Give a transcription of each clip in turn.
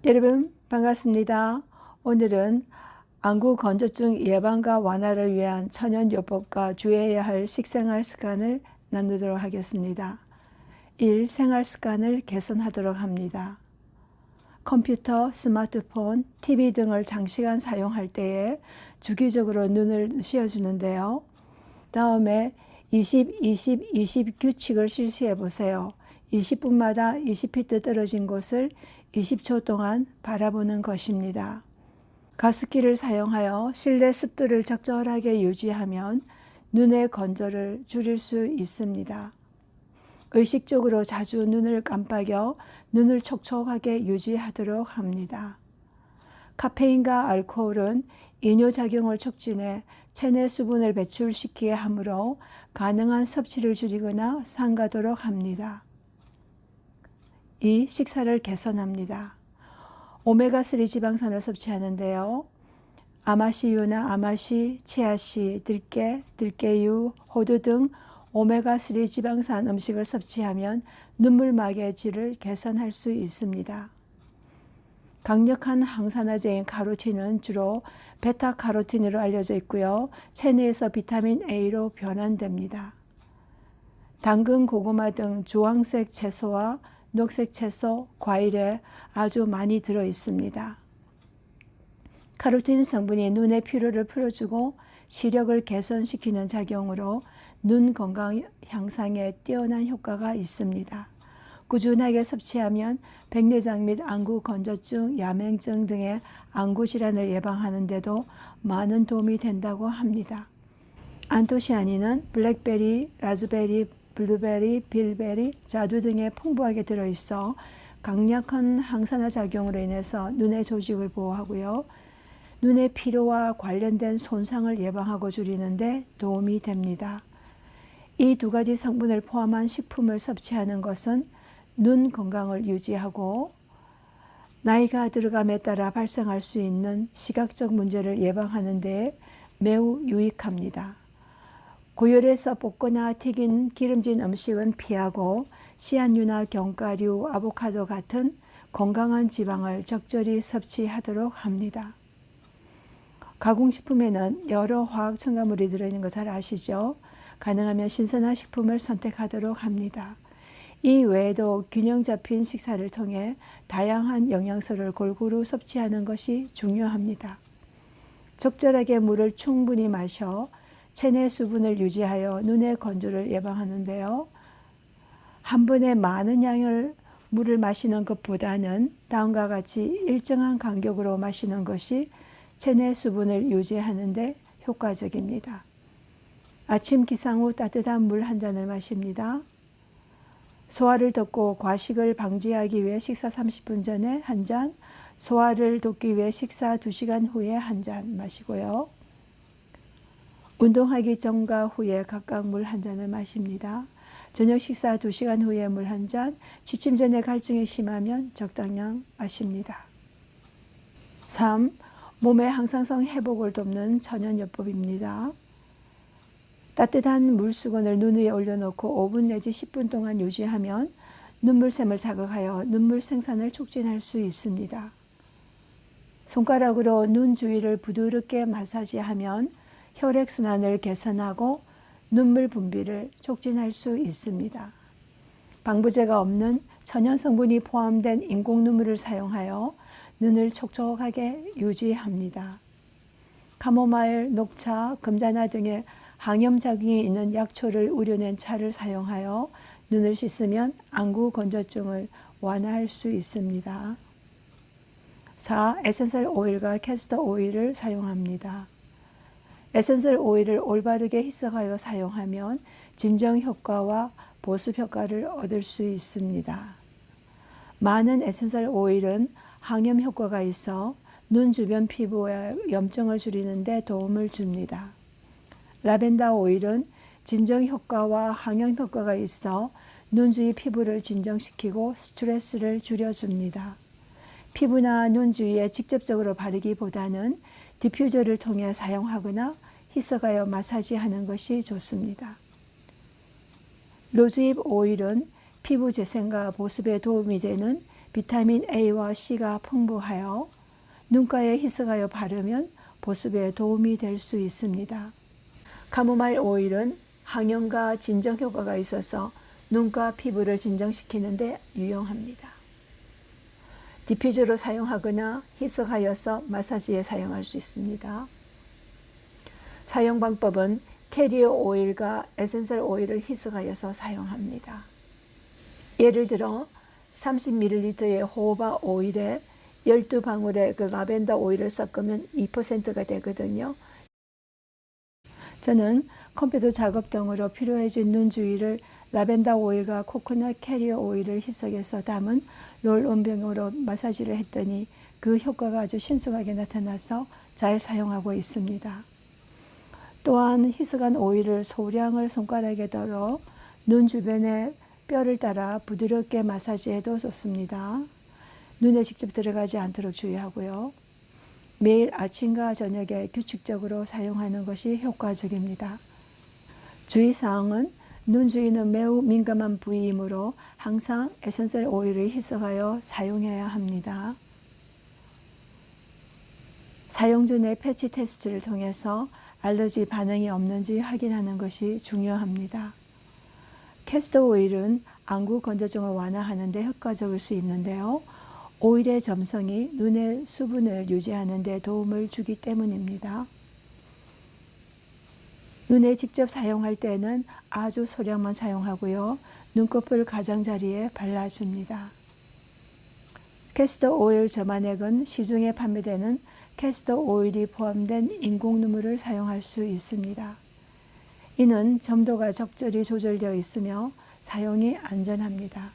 여러분 반갑습니다. 오늘은 안구 건조증 예방과 완화를 위한 천연요법과 주의해야 할 식생활 습관을 나누도록 하겠습니다. 1. 생활 습관을 개선하도록 합니다. 컴퓨터, 스마트폰, TV 등을 장시간 사용할 때에 주기적으로 눈을 쉬어주는데요. 다음에 20, 20, 20 규칙을 실시해 보세요. 20분마다 20피트 떨어진 곳을 20초 동안 바라보는 것입니다. 가습기를 사용하여 실내 습도를 적절하게 유지하면 눈의 건조를 줄일 수 있습니다. 의식적으로 자주 눈을 깜빡여 눈을 촉촉하게 유지하도록 합니다. 카페인과 알코올은 이뇨작용을 촉진해 체내 수분을 배출시키게 하므로 가능한 섭취를 줄이거나 삼가도록 합니다. 2. 식사를 개선합니다. 오메가3 지방산을 섭취하는데요. 아마씨유나 아마씨, 치아씨, 들깨, 들깨유, 호두 등 오메가3 지방산 음식을 섭취하면 눈물막의 질을 개선할 수 있습니다. 강력한 항산화제인 카로틴은 주로 베타카로틴으로 알려져 있고요. 체내에서 비타민 A로 변환됩니다. 당근, 고구마 등 주황색 채소와 녹색 채소, 과일에 아주 많이 들어 있습니다. 카로틴 성분이 눈의 피로를 풀어주고 시력을 개선시키는 작용으로 눈 건강 향상에 뛰어난 효과가 있습니다. 꾸준하게 섭취하면 백내장 및 안구 건조증, 야맹증 등의 안구 질환을 예방하는 데도 많은 도움이 된다고 합니다. 안토시아닌은 블랙베리, 라즈베리, 블루베리, 빌베리, 자두 등에 풍부하게 들어있어 강력한 항산화 작용으로 인해서 눈의 조직을 보호하고요. 눈의 피로와 관련된 손상을 예방하고 줄이는 데 도움이 됩니다. 이 두 가지 성분을 포함한 식품을 섭취하는 것은 눈 건강을 유지하고 나이가 들어감에 따라 발생할 수 있는 시각적 문제를 예방하는 데 매우 유익합니다. 고열에서 볶거나 튀긴 기름진 음식은 피하고 씨앗류나 견과류, 아보카도 같은 건강한 지방을 적절히 섭취하도록 합니다. 가공식품에는 여러 화학 첨가물이 들어있는 거 잘 아시죠? 가능하면 신선한 식품을 선택하도록 합니다. 이 외에도 균형 잡힌 식사를 통해 다양한 영양소를 골고루 섭취하는 것이 중요합니다. 적절하게 물을 충분히 마셔 체내 수분을 유지하여 눈의 건조를 예방하는데요. 한 번에 많은 양을 물을 마시는 것보다는 다음과 같이 일정한 간격으로 마시는 것이 체내 수분을 유지하는 데 효과적입니다. 아침 기상 후 따뜻한 물 한 잔을 마십니다. 소화를 덮고 과식을 방지하기 위해 식사 30분 전에 한 잔, 소화를 돕기 위해 식사 2시간 후에 한 잔 마시고요. 운동하기 전과 후에 각각 물 한 잔을 마십니다. 저녁 식사 2시간 후에 물 한 잔, 취침 전에 갈증이 심하면 적당량 마십니다. 3. 몸의 항상성 회복을 돕는 천연요법입니다. 따뜻한 물수건을 눈 위에 올려놓고 5분 내지 10분 동안 유지하면 눈물샘을 자극하여 눈물 생산을 촉진할 수 있습니다. 손가락으로 눈 주위를 부드럽게 마사지하면 혈액순환을 개선하고 눈물 분비를 촉진할 수 있습니다. 방부제가 없는 천연 성분이 포함된 인공 눈물을 사용하여 눈을 촉촉하게 유지합니다. 카모마일, 녹차, 금자나 등의 항염작용이 있는 약초를 우려낸 차를 사용하여 눈을 씻으면 안구 건조증을 완화할 수 있습니다. 4. 에센셜 오일과 캐스터 오일을 사용합니다. 에센셜 오일을 올바르게 희석하여 사용하면 진정 효과와 보습 효과를 얻을 수 있습니다. 많은 에센셜 오일은 항염 효과가 있어 눈 주변 피부의 염증을 줄이는 데 도움을 줍니다. 라벤더 오일은 진정 효과와 항염 효과가 있어 눈 주위 피부를 진정시키고 스트레스를 줄여줍니다. 피부나 눈 주위에 직접적으로 바르기보다는 디퓨저를 통해 사용하거나 희석하여 마사지하는 것이 좋습니다. 로즈잎 오일은 피부 재생과 보습에 도움이 되는 비타민 A와 C가 풍부하여 눈가에 희석하여 바르면 보습에 도움이 될 수 있습니다. 카모마일 오일은 항염과 진정 효과가 있어서 눈과 피부를 진정시키는 데 유용합니다. 디퓨저로 사용하거나 희석하여서 마사지에 사용할 수 있습니다. 사용 방법은 캐리어 오일과 에센셜 오일을 희석하여서 사용합니다. 예를 들어 30ml의 호호바 오일에 12방울의 그 라벤더 오일을 섞으면 2%가 되거든요. 저는 컴퓨터 작업 등으로 필요해진 눈 주위를 라벤더 오일과 코코넛 캐리어 오일을 희석해서 담은 롤온병으로 마사지를 했더니 그 효과가 아주 신속하게 나타나서 잘 사용하고 있습니다. 또한 희석한 오일을 소량을 손가락에 덜어 눈 주변에 뼈를 따라 부드럽게 마사지해도 좋습니다. 눈에 직접 들어가지 않도록 주의하고요. 매일 아침과 저녁에 규칙적으로 사용하는 것이 효과적입니다. 주의사항은 눈 주위는 매우 민감한 부위이므로 항상 에센셜 오일을 희석하여 사용해야 합니다. 사용 전에 패치 테스트를 통해서 알러지 반응이 없는지 확인하는 것이 중요합니다. 캐스터 오일은 안구 건조증을 완화하는 데 효과적일 수 있는데요. 오일의 점성이 눈의 수분을 유지하는 데 도움을 주기 때문입니다. 눈에 직접 사용할 때는 아주 소량만 사용하고요. 눈꺼풀 가장자리에 발라줍니다. 캐스터 오일 점화액은 시중에 판매되는 캐스터 오일이 포함된 인공 눈물을 사용할 수 있습니다. 이는 점도가 적절히 조절되어 있으며 사용이 안전합니다.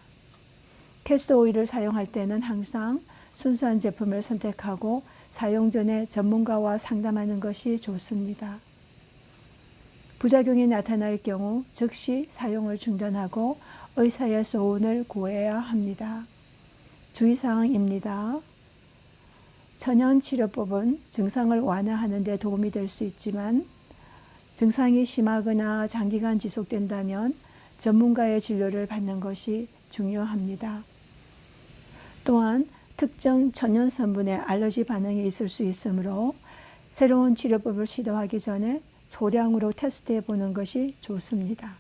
캐스터 오일을 사용할 때는 항상 순수한 제품을 선택하고 사용 전에 전문가와 상담하는 것이 좋습니다. 부작용이 나타날 경우 즉시 사용을 중단하고 의사의 소원을 구해야 합니다. 주의사항입니다. 천연치료법은 증상을 완화하는 데 도움이 될 수 있지만 증상이 심하거나 장기간 지속된다면 전문가의 진료를 받는 것이 중요합니다. 또한 특정 천연 성분에 알러지 반응이 있을 수 있으므로 새로운 치료법을 시도하기 전에 소량으로 테스트해 보는 것이 좋습니다.